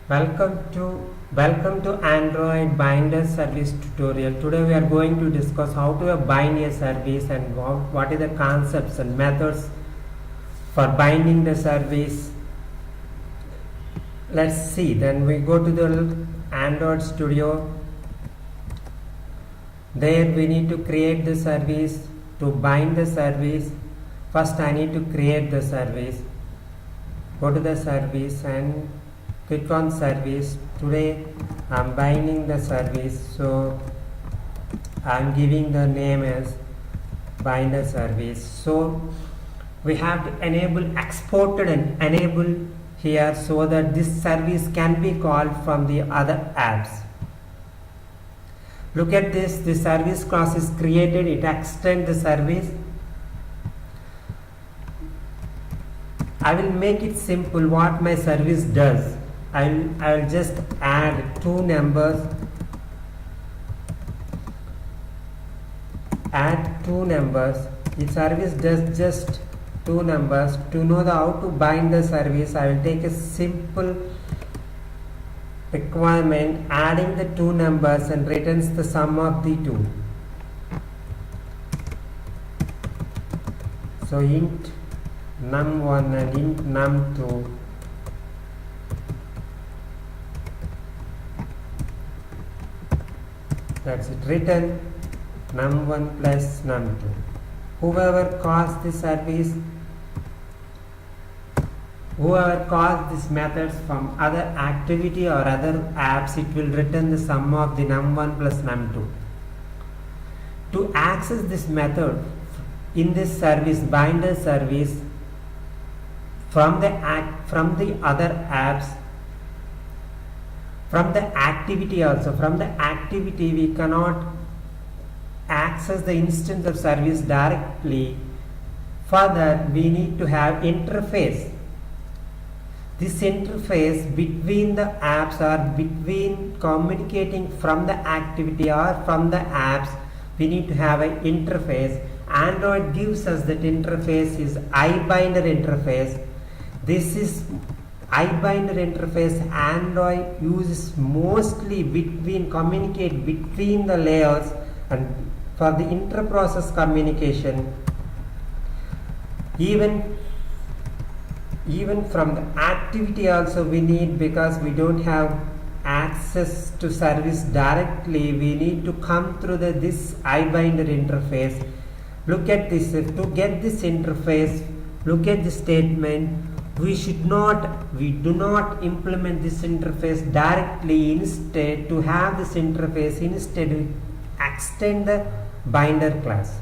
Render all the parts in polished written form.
Welcome to Android Binder service tutorial. Today we are going to discuss how to bind a service and what are the concepts and methods for binding the service. Let's see. Then we go to the Android Studio. There we need to create the service. To bind the service, first I need to create the service. Go to the service and click on service. Today I'm binding the service, so I'm giving the name as binder service. So we have to enable exported and enable here so that this service can be called from the other apps. Look at this, the service class is created, it extends the service. I will make it simple what my service does. I will just add two numbers. Add two numbers. The service does just two numbers. To know how to bind the service, I will take a simple requirement adding the two numbers and returns the sum of the two. So int num1 and int num2. That's it, written num1 plus num2. Whoever calls this service, whoever calls these methods from other activity or other apps, it will return the sum of the num1 plus num2. To access this method in this service, binder service, from the other apps, from the activity also, from the activity we cannot access the instance of service directly. For that we need to have interface. This interface between the apps or between communicating from the activity or from the apps, we need to have an interface. Android gives us that interface is IBinder interface. This is IBinder interface Android uses mostly communicate between the layers and for the inter-process communication. Even from the activity also we need, because we don't have access to service directly, we need to come through this IBinder interface. Look at this. To get this interface, look at the statement. We do not implement this interface directly. Instead, to have this interface, instead we extend the binder class.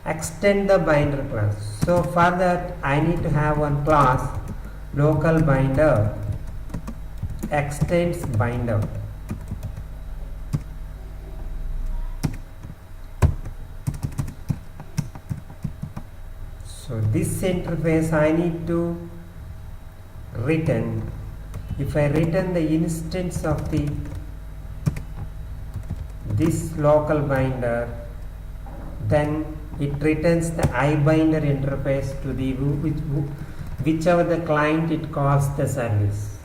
Extend the binder class. So for that I need to have one class, local binder extends binder. So this interface I need to return. If I return the instance of this local binder, then it returns the IBinder interface to the whichever the client it calls the service.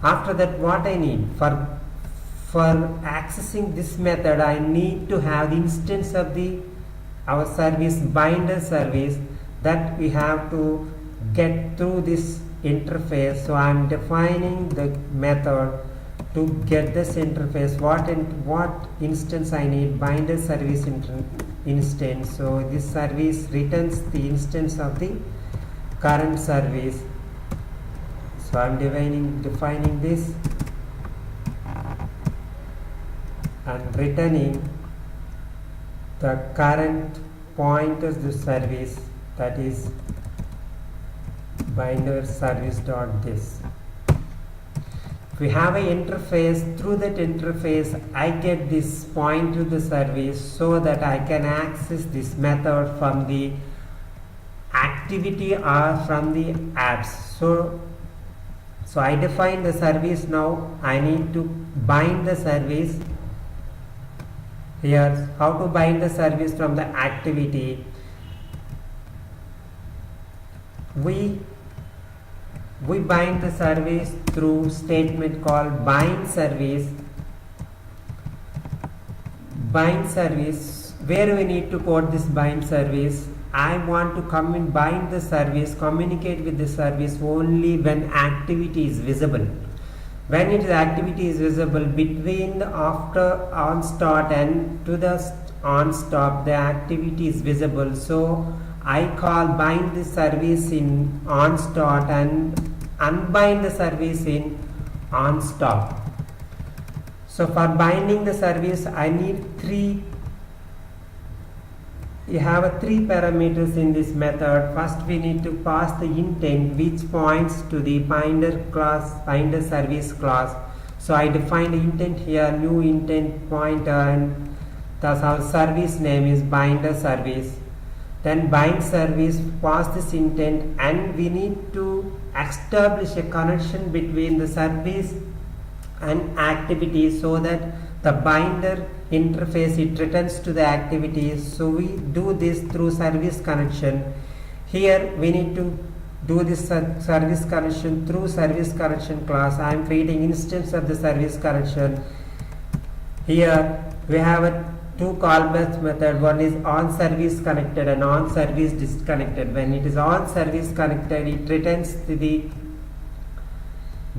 After that, what I need for accessing this method, I need to have the instance of our service, binder service, that we have to get through this interface. So I am defining the method to get this interface. What instance I need? Binder service instance. So this service returns the instance of the current service. So I am defining this and returning the current pointer to the service, that is binder service dot this. If we have an interface, through that interface I get this point to the service so that I can access this method from the activity or from the apps. So I define the service. Now I need to bind the service. Here, how to bind the service from the activity. We We bind the service through statement called bind service. Bind service, where we need to code this bind service. I want to bind the service, communicate with the service only when activity is visible. When its activity is visible between the after on start and to the on stop, the activity is visible. So I call bind the service in on start and unbind the service in on stop. So for binding the service, I need you have three parameters in this method. First, we need to pass the intent which points to the binder class, binder service class. So I define the intent here, new intent pointer, and thus our service name is binder service. Then bind service, pass this intent, and we need to establish a connection between the service and activity so that the binder interface, it returns to the activity. So we do this through service connection. Here we need to do this service connection through service connection class. I am creating instance of the service connection. Here we have two callbacks method. One is on service connected and on service disconnected. When it is on service connected, it returns to the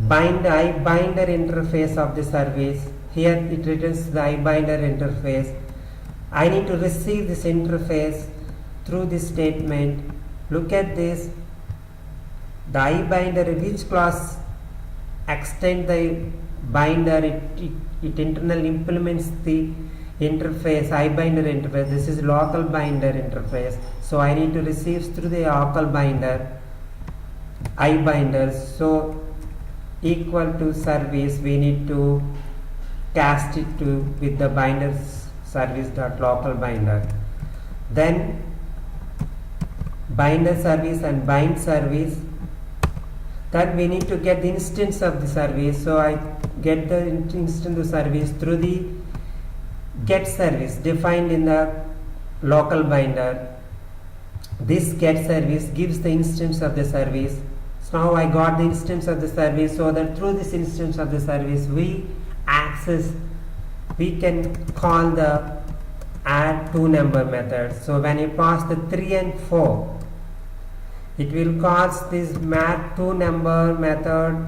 IBinder interface of the service. Here it returns the IBinder interface. I need to receive this interface through this statement. Look at this. The IBinder, which class extend the binder, it internally implements the interface, IBinder interface. This is local binder interface. So I need to receive through the local binder, IBinder. So equal to service, we need to cast it to with the binder service dot local binder. Then binder service and bind service. Then we need to get the instance of the service. So I get the instance of the service through the get service defined in the local binder. This get service gives the instance of the service. So now I got the instance of the service, so that through this instance of the service we can call the add two number method. So when you pass the 3 and 4, it will call this add two number method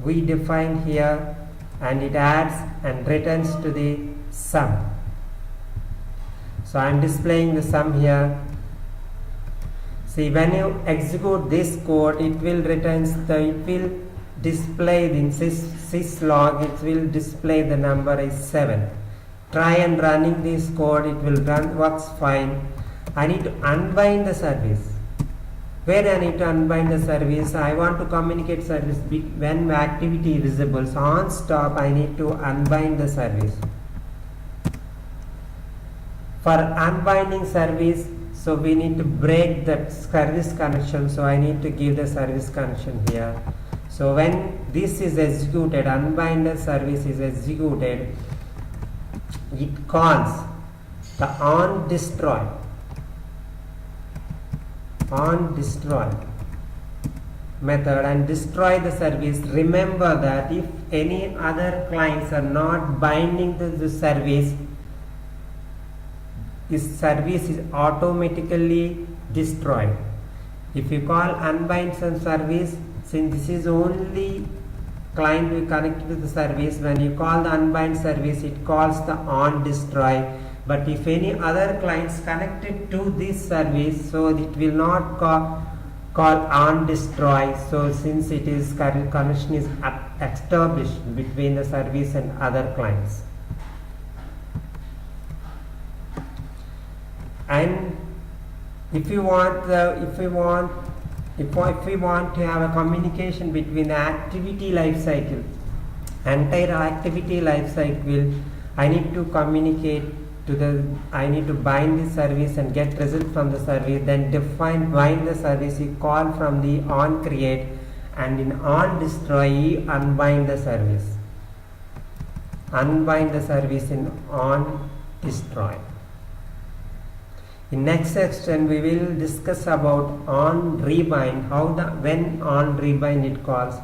we define here, and it adds and returns to the sum. So I am displaying the sum here. See, when you execute this code, it will display in syslog, it will display the number is 7. Try and running this code, it will works fine. I need to unbind the service. Where I need to unbind the service, I want to communicate service when activity is visible. So on stop, I need to unbind the service. For unbinding service, so we need to break that service connection. So I need to give the service connection here. So when this is executed, unbinder service is executed, it calls the on destroy method and destroy the service. Remember that if any other clients are not binding to the service, this service is automatically destroyed. If you call unbind some service, since this is only client we connected to the service, when you call the unbind service, it calls the on destroy. But if any other clients connected to this service, so it will not call on destroy. So since it is connection is established between the service and other clients. And if we want to have a communication between the activity life cycle, entire activity life cycle, I need to communicate I need to bind the service and get result from the service, then bind the service, you call from the on create, and in on destroy, you unbind the service. Unbind the service in on destroy. In next section we will discuss about on rebind, how the when on rebind it calls